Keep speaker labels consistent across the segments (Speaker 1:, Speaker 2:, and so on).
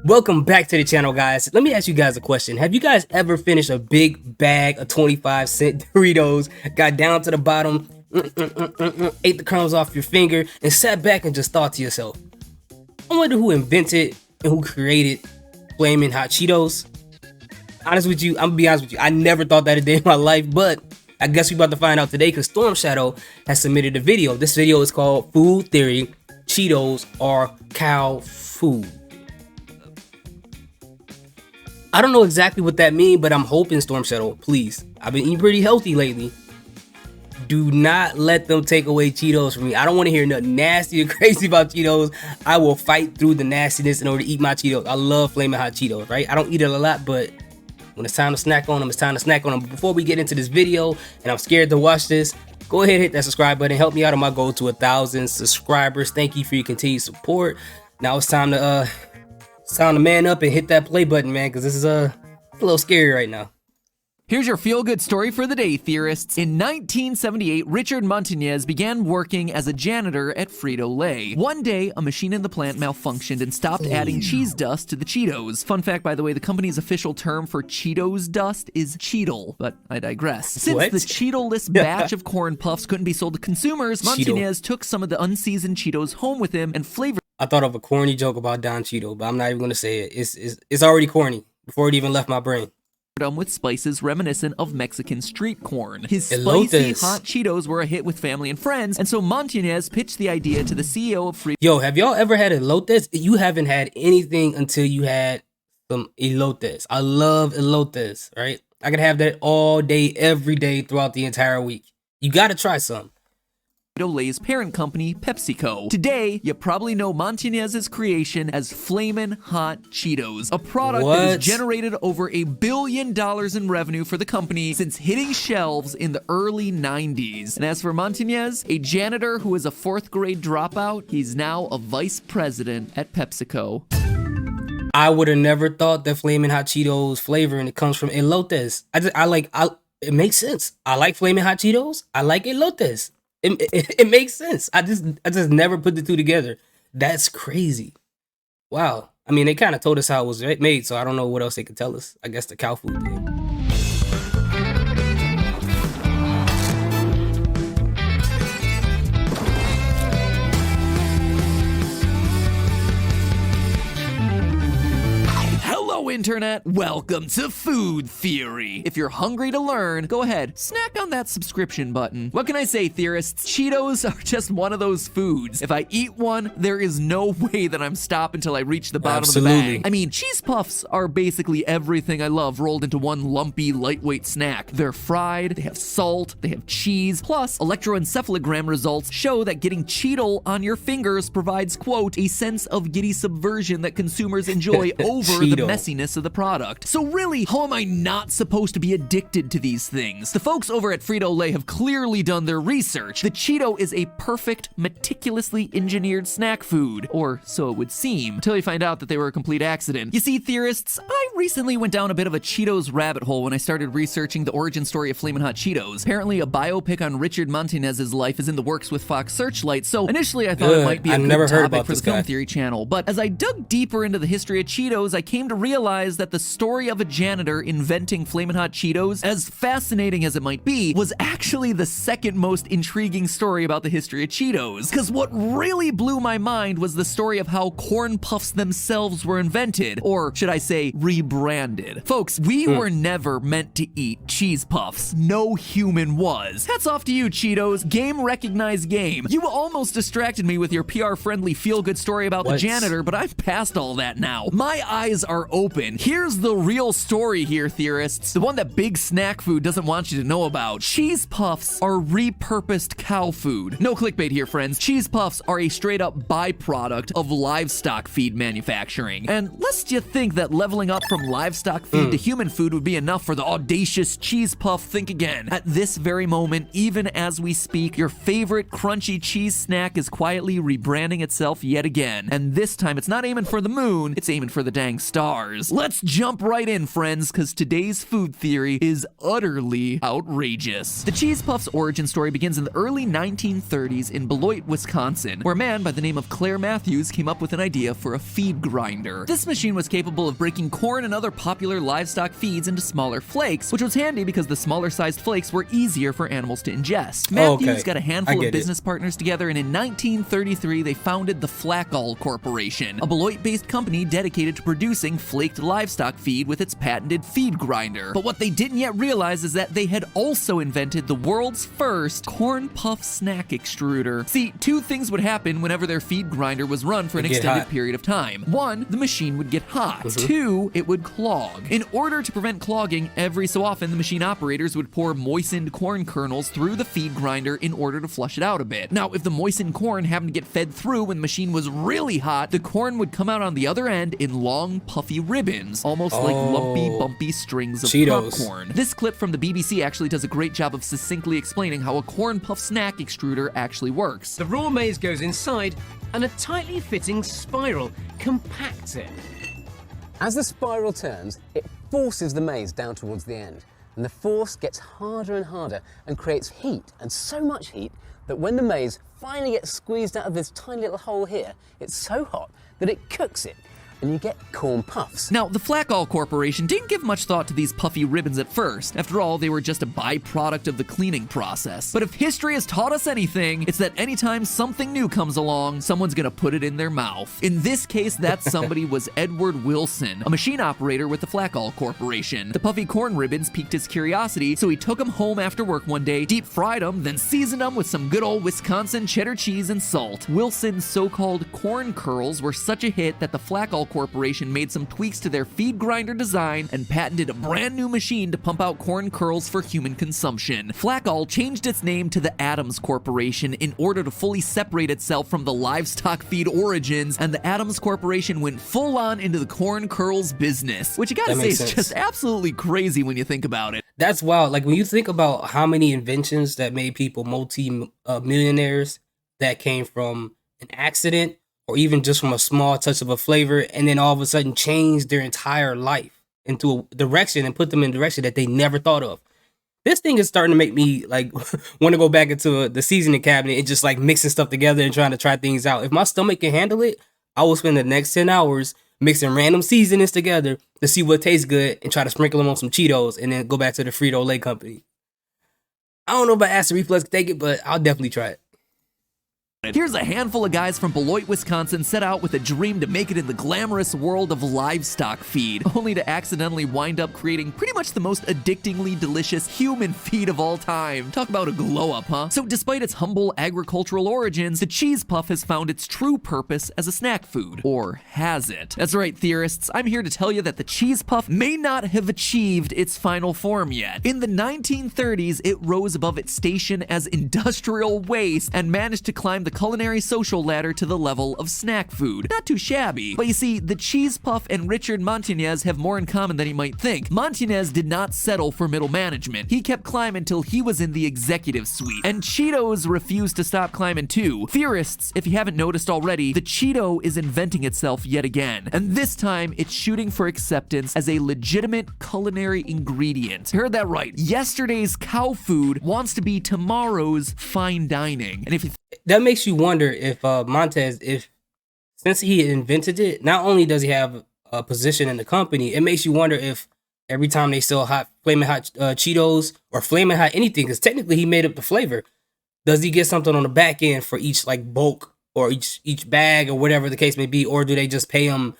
Speaker 1: Welcome back to the channel, guys. Let me ask you guys a question. Have you guys ever finished a big bag of 25-cent Doritos, got down to the bottom, ate the crumbs off your finger, and sat back and just thought to yourself, I wonder who invented and who created Flamin' Hot Cheetos? Honest with you, I'm gonna be honest with you, I never thought that a day in my life, but I guess we about to find out today because Storm Shadow has submitted a video. This video is called Food Theory, Cheetos are cow food. I don't know exactly what that means, but I'm hoping, Storm Shadow, please. I've been eating pretty healthy lately. Do not let them take away Cheetos from me. I don't want to hear nothing nasty or crazy about Cheetos. I will fight through the nastiness in order to eat my Cheetos. I love Flamin' Hot Cheetos, right? I don't eat it a lot, but when it's time to snack on them, it's time to snack on them. But before we get into this video, and I'm scared to watch this, go ahead and hit that subscribe button. Help me out on my goal to 1,000 subscribers. Thank you for your continued support. Now it's time to man up and hit that play button, man, because this is a little scary right now.
Speaker 2: Here's your feel-good story for the day, theorists. In 1978, Richard Montañez began working as a janitor at Frito-Lay. One day, a machine in the plant malfunctioned and stopped adding cheese dust to the Cheetos. Fun fact, by the way, the company's official term for Cheetos dust is Cheetle, but I digress. Since the Cheeto-less batch of corn puffs couldn't be sold to consumers, Montañez took some of the unseasoned Cheetos home with him and flavored.
Speaker 1: I thought of a corny joke about Don Cheeto, but I'm not even gonna say it. It's already corny before it even left my brain.
Speaker 2: Them with spices reminiscent of Mexican street corn. His spicy hot Cheetos were a hit with family and friends, and so Montañez pitched the idea to the CEO of Frito.
Speaker 1: Yo, have y'all ever had elotes? You haven't had anything until you had some elotes. I love elotes, right? I could have that all day, every day, throughout the entire week. You gotta try some.
Speaker 2: Frito-Lay's parent company, PepsiCo. Today, you probably know Montañez's creation as Flamin' Hot Cheetos, a product that has generated over $1 billion in revenue for the company since hitting shelves in the early 90s. And as for Montañez, a janitor who is a 4th grade dropout, he's now a vice president at PepsiCo.
Speaker 1: I would have never thought that Flamin' Hot Cheetos flavor and it comes from elotes. It makes sense. I like Flamin' Hot Cheetos. I like elotes. It makes sense. I just never put the two together. That's crazy. Wow. I mean, they kind of told us how it was made, so I don't know what else they could tell us. I guess the cow food thing.
Speaker 2: Internet, welcome to Food Theory. If you're hungry to learn, go ahead, snack on that subscription button. What can I say, theorists? Cheetos are just one of those foods. If I eat one, there is no way that I'm stopped until I reach the bottom of the bag. I mean, cheese puffs are basically everything I love rolled into one lumpy, lightweight snack. They're fried, they have salt, they have cheese, plus electroencephalogram results show that getting Cheeto on your fingers provides, quote, a sense of giddy subversion that consumers enjoy over the messiness of the product. So really, how am I not supposed to be addicted to these things? The folks over at Frito-Lay have clearly done their research. The Cheeto is a perfect, meticulously engineered snack food, or so it would seem, until you find out that they were a complete accident. You see, theorists, I recently went down a bit of a Cheetos rabbit hole when I started researching the origin story of Flamin' Hot Cheetos. Apparently, a biopic on Richard Montañez's life is in the works with Fox Searchlight, so initially I thought it might be a good topic for the Film Theory channel, but as I dug deeper into the history of Cheetos, I came to realize that the story of a janitor inventing Flamin' Hot Cheetos, as fascinating as it might be, was actually the second most intriguing story about the history of Cheetos. Because what really blew my mind was the story of how corn puffs themselves were invented, or should I say, rebranded. Folks, we were never meant to eat cheese puffs. No human was. Hats off to you, Cheetos. Game recognized game. You almost distracted me with your PR-friendly feel-good story about the janitor, but I'm past all that now. My eyes are open. Here's the real story here, theorists. The one that big snack food doesn't want you to know about. Cheese puffs are repurposed cow food. No clickbait here, friends. Cheese puffs are a straight up byproduct of livestock feed manufacturing. And lest you think that leveling up from livestock feed to human food would be enough for the audacious cheese puff think again. At this very moment, even as we speak, your favorite crunchy cheese snack is quietly rebranding itself yet again. And this time, it's not aiming for the moon, it's aiming for the dang stars. Let's jump right in, friends, because today's food theory is utterly outrageous. The cheese puff's origin story begins in the early 1930s in Beloit, Wisconsin, where a man by the name of Claire Matthews came up with an idea for a feed grinder. This machine was capable of breaking corn and other popular livestock feeds into smaller flakes, which was handy because the smaller sized flakes were easier for animals to ingest. Matthews got a handful of business partners together, and in 1933 they founded the Flackall Corporation, a Beloit-based company dedicated to producing flaked livestock feed with its patented feed grinder. But what they didn't yet realize is that they had also invented the world's first corn puff snack extruder. See, two things would happen whenever their feed grinder was run for an extended period of time. One, the machine would get hot. Two, it would clog. In order to prevent clogging, every so often the machine operators would pour moistened corn kernels through the feed grinder in order to flush it out a bit. Now, if the moistened corn happened to get fed through when the machine was really hot, the corn would come out on the other end in long, puffy ribbons, almost like lumpy, bumpy strings of
Speaker 1: Cheetos.
Speaker 2: popcorn. This clip from the BBC actually does a great job of succinctly explaining how a corn puff snack extruder actually works.
Speaker 3: The raw maize goes inside, and a tightly fitting spiral compacts it.
Speaker 4: As the spiral turns, it forces the maize down towards the end, and the force gets harder and harder and creates heat, and so much heat that when the maize finally gets squeezed out of this tiny little hole here, it's so hot that it cooks it, and you get corn puffs.
Speaker 2: Now, the Flackall Corporation didn't give much thought to these puffy ribbons at first. After all, they were just a byproduct of the cleaning process. But if history has taught us anything, it's that anytime something new comes along, someone's gonna put it in their mouth. In this case, that somebody was Edward Wilson, a machine operator with the Flackall Corporation. The puffy corn ribbons piqued his curiosity, so he took them home after work one day, deep fried them, then seasoned them with some good old Wisconsin cheddar cheese and salt. Wilson's so-called corn curls were such a hit that the Flackall Corporation made some tweaks to their feed grinder design and patented a brand new machine to pump out corn curls for human consumption. Flackall changed its name to the Adams Corporation in order to fully separate itself from the livestock feed origins, and the Adams Corporation went full on into the corn curls business, which you gotta say is just absolutely crazy when you think about it.
Speaker 1: That's wild. Like when you think about how many inventions that made people multi-millionaires that came from an accident, or even just from a small touch of a flavor, and then all of a sudden changed their entire life into a direction and put them in a direction that they never thought of. This thing is starting to make me like want to go back into the seasoning cabinet and just like mixing stuff together and trying to try things out. If my stomach can handle it, I will spend the next 10 hours mixing random seasonings together to see what tastes good and try to sprinkle them on some Cheetos and then go back to the Frito-Lay company. I don't know if my acid reflux can take it, but I'll definitely try it.
Speaker 2: Here's a handful of guys from Beloit, Wisconsin set out with a dream to make it in the glamorous world of livestock feed, only to accidentally wind up creating pretty much the most addictingly delicious human feed of all time. Talk about a glow up, huh? So despite its humble agricultural origins, the cheese puff has found its true purpose as a snack food. Or has it? That's right, theorists. I'm here to tell you that the cheese puff may not have achieved its final form yet. In the 1930s, it rose above its station as industrial waste and managed to climb the culinary social ladder to the level of snack food. Not too shabby. But you see, the cheese puff and Richard Montañez have more in common than you might think. Montañez did not settle for middle management. He kept climbing until he was in the executive suite. And Cheetos refused to stop climbing too. Theorists, if you haven't noticed already, the Cheeto is inventing itself yet again. And this time, it's shooting for acceptance as a legitimate culinary ingredient. You heard that right. Yesterday's cow food wants to be tomorrow's fine dining. And if you
Speaker 1: that makes you wonder if Montez, if since he invented it, not only does he have a position in the company, it makes you wonder if every time they sell flaming hot Cheetos or flaming hot anything, because technically he made up the flavor, does he get something on the back end for each like bulk or each bag or whatever the case may be, or do they just pay him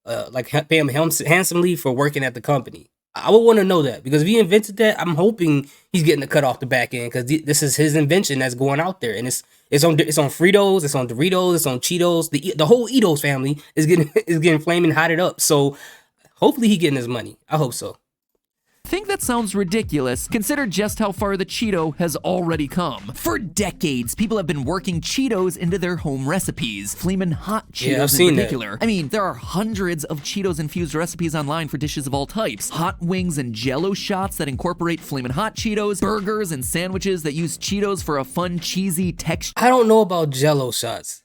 Speaker 1: handsomely for working at the company? I would want to know that, because if he invented that, I'm hoping he's getting a cut off the back end, because this is his invention that's going out there, and it's on Fritos, it's on Doritos, it's on Cheetos. The whole Eatos family is getting flaming hotted up. So hopefully he getting his money. I hope so.
Speaker 2: think that sounds ridiculous, consider just how far the Cheeto has already come. For decades, people have been working Cheetos into their home recipes. Flamin' Hot Cheetos in particular. I mean, there are hundreds of Cheetos-infused recipes online for dishes of all types. Hot wings and Jell-O shots that incorporate Flamin' Hot Cheetos, burgers and sandwiches that use Cheetos for a fun, cheesy texture.
Speaker 1: I don't know about Jell-O shots.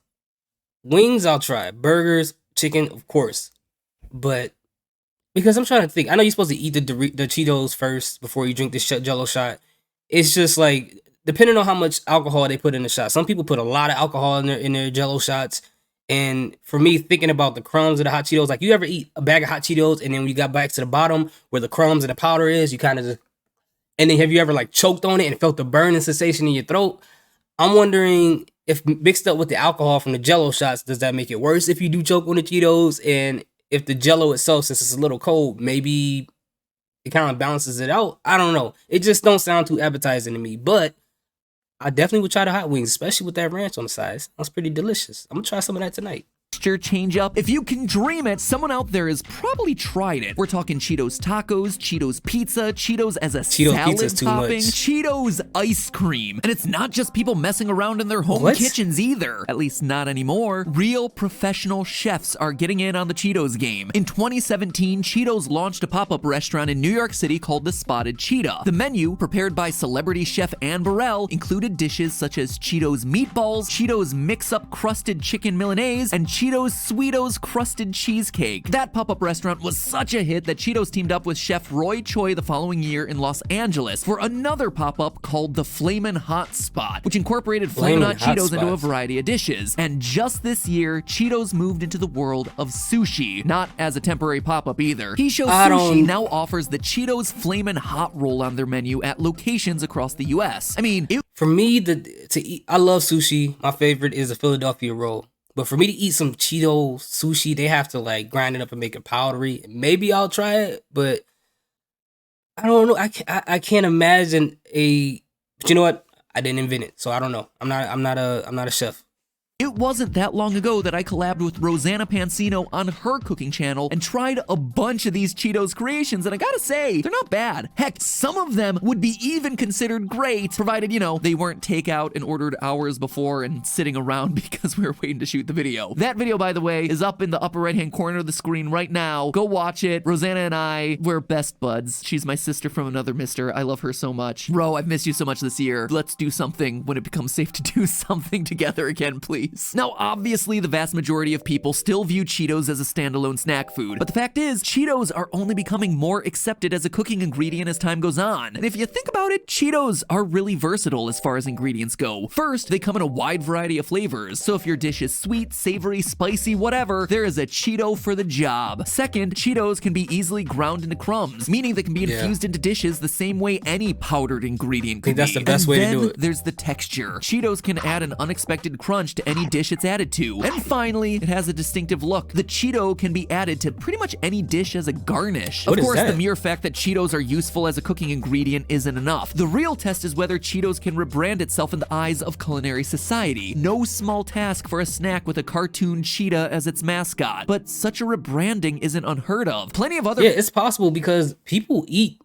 Speaker 1: Wings, I'll try. Burgers, chicken, of course. But because I'm trying to think, I know you're supposed to eat the Cheetos first before you drink the Jell-O shot. It's just like, depending on how much alcohol they put in the shot. Some people put a lot of alcohol in their Jell-O shots. And for me, thinking about the crumbs of the hot Cheetos, like you ever eat a bag of hot Cheetos and then when you got back to the bottom where the crumbs and the powder is, you kind of just, and then have you ever like choked on it and felt the burning sensation in your throat? I'm wondering if mixed up with the alcohol from the Jell-O shots, does that make it worse if you do choke on the Cheetos? And if the Jell-O itself, since it's a little cold, maybe it kind of balances it out? I don't know. It just don't sound too appetizing to me, but I definitely would try the hot wings, especially with that ranch on the side. Sounds pretty delicious. I'm gonna try some of that tonight.
Speaker 2: Change up. If you can dream it, someone out there has probably tried it. We're talking Cheetos tacos, Cheetos pizza, Cheetos as a salad topping, Cheetos ice cream. And it's not just people messing around in their home kitchens either. At least not anymore. Real professional chefs are getting in on the Cheetos game. In 2017, Cheetos launched a pop-up restaurant in New York City called the Spotted Cheetah. The menu, prepared by celebrity chef Anne Burrell, included dishes such as Cheetos meatballs, Cheetos mix-up crusted chicken Milanese, and Cheetos Sweetos crusted cheesecake. That pop-up restaurant was such a hit that Cheetos teamed up with chef Roy Choi the following year in Los Angeles for another pop-up called the Flamin' Hot Spot, which incorporated Flamin' Hot Cheetos into a variety of dishes. And just this year, Cheetos moved into the world of sushi, not as a temporary pop-up either. He Show Sushi now offers the Cheetos Flamin' Hot roll on their menu at locations across the US. I mean,
Speaker 1: for me, to eat, I love sushi. My favorite is a Philadelphia roll. But for me to eat some Cheeto sushi, they have to like grind it up and make it powdery. Maybe I'll try it, but I don't know. I can't imagine but you know what? I didn't invent it, so I don't know. I'm not a chef.
Speaker 2: It wasn't that long ago that I collabed with Rosanna Pansino on her cooking channel and tried a bunch of these Cheetos creations, and I gotta say, they're not bad. Heck, some of them would be even considered great, provided, you know, they weren't takeout and ordered hours before and sitting around because we were waiting to shoot the video. That video, by the way, is up in the upper right-hand corner of the screen right now. Go watch it. Rosanna and I, we're best buds. She's my sister from another mister. I love her so much. Ro, I've missed you so much this year. Let's do something when it becomes safe to do something together again, please. Now, obviously, the vast majority of people still view Cheetos as a standalone snack food, but the fact is, Cheetos are only becoming more accepted as a cooking ingredient as time goes on. And if you think about it, Cheetos are really versatile as far as ingredients go. First, they come in a wide variety of flavors, so if your dish is sweet, savory, spicy, whatever, there is a Cheeto for the job. Second, Cheetos can be easily ground into crumbs, meaning they can be infused into dishes the same way any powdered ingredient could be.
Speaker 1: I think that's the best way to do it.
Speaker 2: There's the texture. Cheetos can add an unexpected crunch to any dish it's added to. And finally, it has a distinctive look. The Cheeto can be added to pretty much any dish as a garnish. Of course, the mere fact that Cheetos are useful as a cooking ingredient isn't enough. The real test is whether Cheetos can rebrand itself in the eyes of culinary society. No small task for a snack with a cartoon cheetah as its mascot, but such a rebranding isn't unheard of. Plenty of other—
Speaker 1: Yeah, it's possible because people eat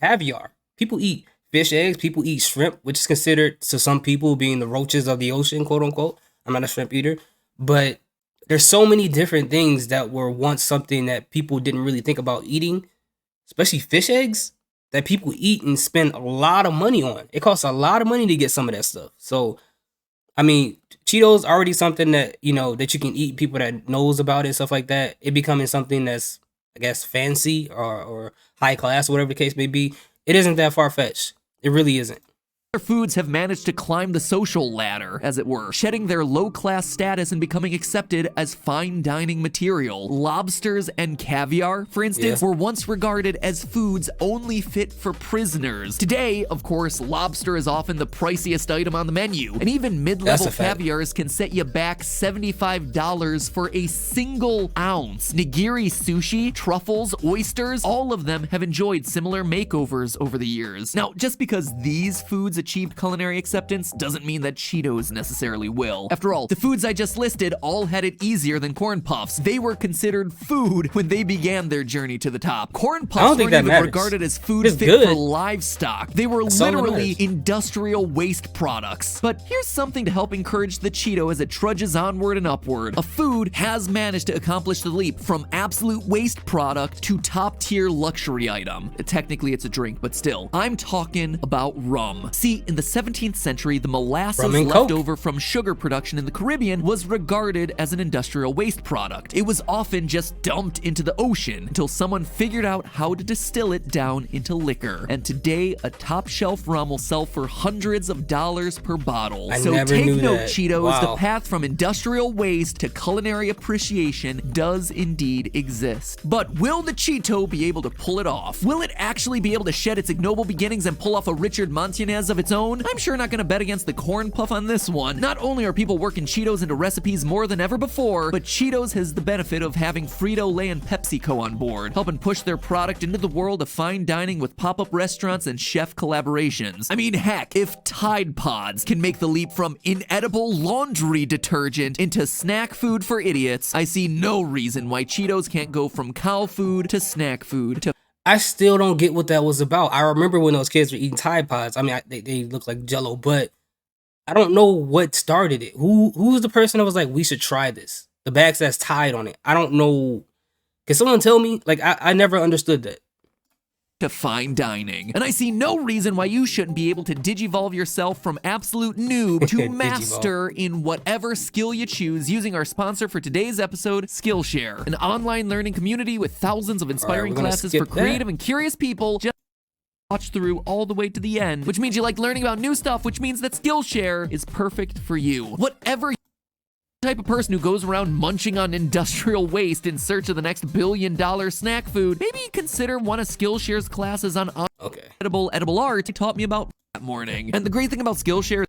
Speaker 1: caviar. People eat fish eggs. People eat shrimp, which is considered to some people being the roaches of the ocean, quote unquote. I'm not a shrimp eater, but there's so many different things that were once something that people didn't really think about eating, especially fish eggs, that people eat and spend a lot of money on. It costs a lot of money to get some of that stuff. So, I mean, Cheetos already something that, you know, that you can eat, people that knows about it, stuff like that. It becoming something that's, I guess, fancy or high class, whatever the case may be. It isn't that far-fetched. It really isn't.
Speaker 2: Foods have managed to climb the social ladder, as it were, shedding their low-class status and becoming accepted as fine dining material. Lobsters and caviar, for instance, were once regarded as foods only fit for prisoners. Today, of course, lobster is often the priciest item on the menu, and even mid-level caviars can set you back $75 for a single ounce. Nigiri sushi, truffles, oysters, all of them have enjoyed similar makeovers over the years. Now, just because these foods achieved culinary acceptance doesn't mean that Cheetos necessarily will. After all, the foods I just listed all had it easier than corn puffs. They were considered food when they began their journey to the top. Corn puffs weren't even regarded as food fit for livestock. They were literally industrial waste products. But here's something to help encourage the Cheeto as it trudges onward and upward. A food has managed to accomplish the leap from absolute waste product to top-tier luxury item. Technically, it's a drink, but still. I'm talking about rum. See, in the 17th century, the molasses left over from sugar production in the Caribbean was regarded as an industrial waste product. It was often just dumped into the ocean until someone figured out how to distill it down into liquor. And today, a top-shelf rum will sell for hundreds of dollars per bottle. So take note, Cheetos, the path from industrial waste to culinary appreciation does indeed exist. But will the Cheeto be able to pull it off? Will it actually be able to shed its ignoble beginnings and pull off a Richard Montanez of its own? I'm sure not gonna bet against the corn puff on this one. Not only are people working Cheetos into recipes more than ever before, but Cheetos has the benefit of having Frito-Lay and PepsiCo on board, helping push their product into the world of fine dining with pop-up restaurants and chef collaborations. I mean, heck, if Tide Pods can make the leap from inedible laundry detergent into snack food for idiots, I see no reason why Cheetos can't go from cow food to snack food to...
Speaker 1: I still don't get what that was about. I remember when those kids were eating Tide Pods. I mean, they look like Jell-O, but I don't know what started it. Who was the person that was like, we should try this? The bags that's Tide on it. I don't know. Can someone tell me? Like, I never understood that.
Speaker 2: To fine dining. And I see no reason why you shouldn't be able to digivolve yourself from absolute noob to master in whatever skill you choose using our sponsor for today's episode, Skillshare, an online learning community with thousands of inspiring classes for creative and curious people. Just watch through all the way to the end, which means you like learning about new stuff, which means that Skillshare is perfect for you. Whatever type of person who goes around munching on industrial waste in search of the next billion-dollar snack food, maybe consider one of Skillshare's classes on edible art he taught me about that morning. And the great thing about Skillshare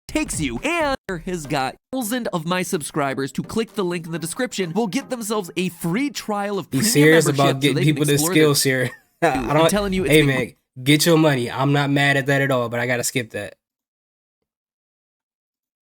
Speaker 2: takes you and has got thousands of my subscribers to click the link in the description will get themselves a free trial of premium
Speaker 1: serious about getting people to Skillshare. I'm telling you, hey man, get your money. I'm not mad at that at all, but I gotta skip that.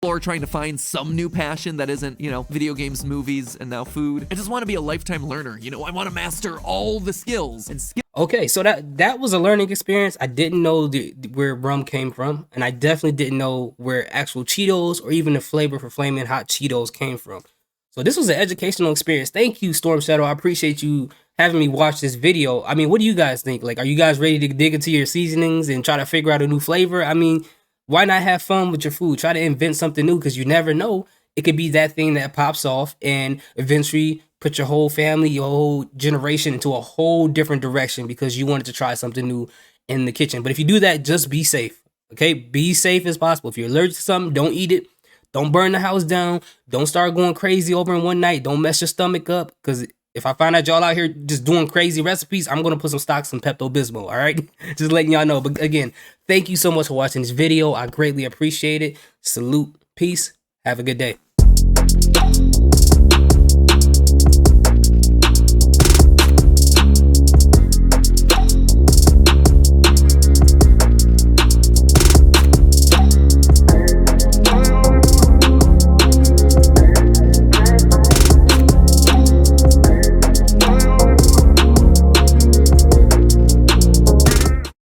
Speaker 2: Or trying to find some new passion that isn't, you know, video games, movies, and now food. I just want to be a lifetime learner. You know, I want to master all the skills and
Speaker 1: Okay, so that was a learning experience. I didn't know where rum came from, and I definitely didn't know where actual Cheetos or even the flavor for Flamin' Hot Cheetos came from. So this was an educational experience. Thank you, Storm Shadow. I appreciate you having me watch this video. I mean, what do you guys think? Like, are you guys ready to dig into your seasonings and try to figure out a new flavor? I mean, why not have fun with your food? Try to invent something new, because you never know. It could be that thing that pops off and eventually put your whole family, your whole generation into a whole different direction because you wanted to try something new in the kitchen. But if you do that, just be safe, okay? Be safe as possible. If you're allergic to something, don't eat it. Don't burn the house down. Don't start going crazy over in one night. Don't mess your stomach up, because if I find out y'all out here just doing crazy recipes, I'm going to put some stocks in Pepto-Bismol, all right? Just letting y'all know. But again, thank you so much for watching this video. I greatly appreciate it. Salute. Peace. Have a good day.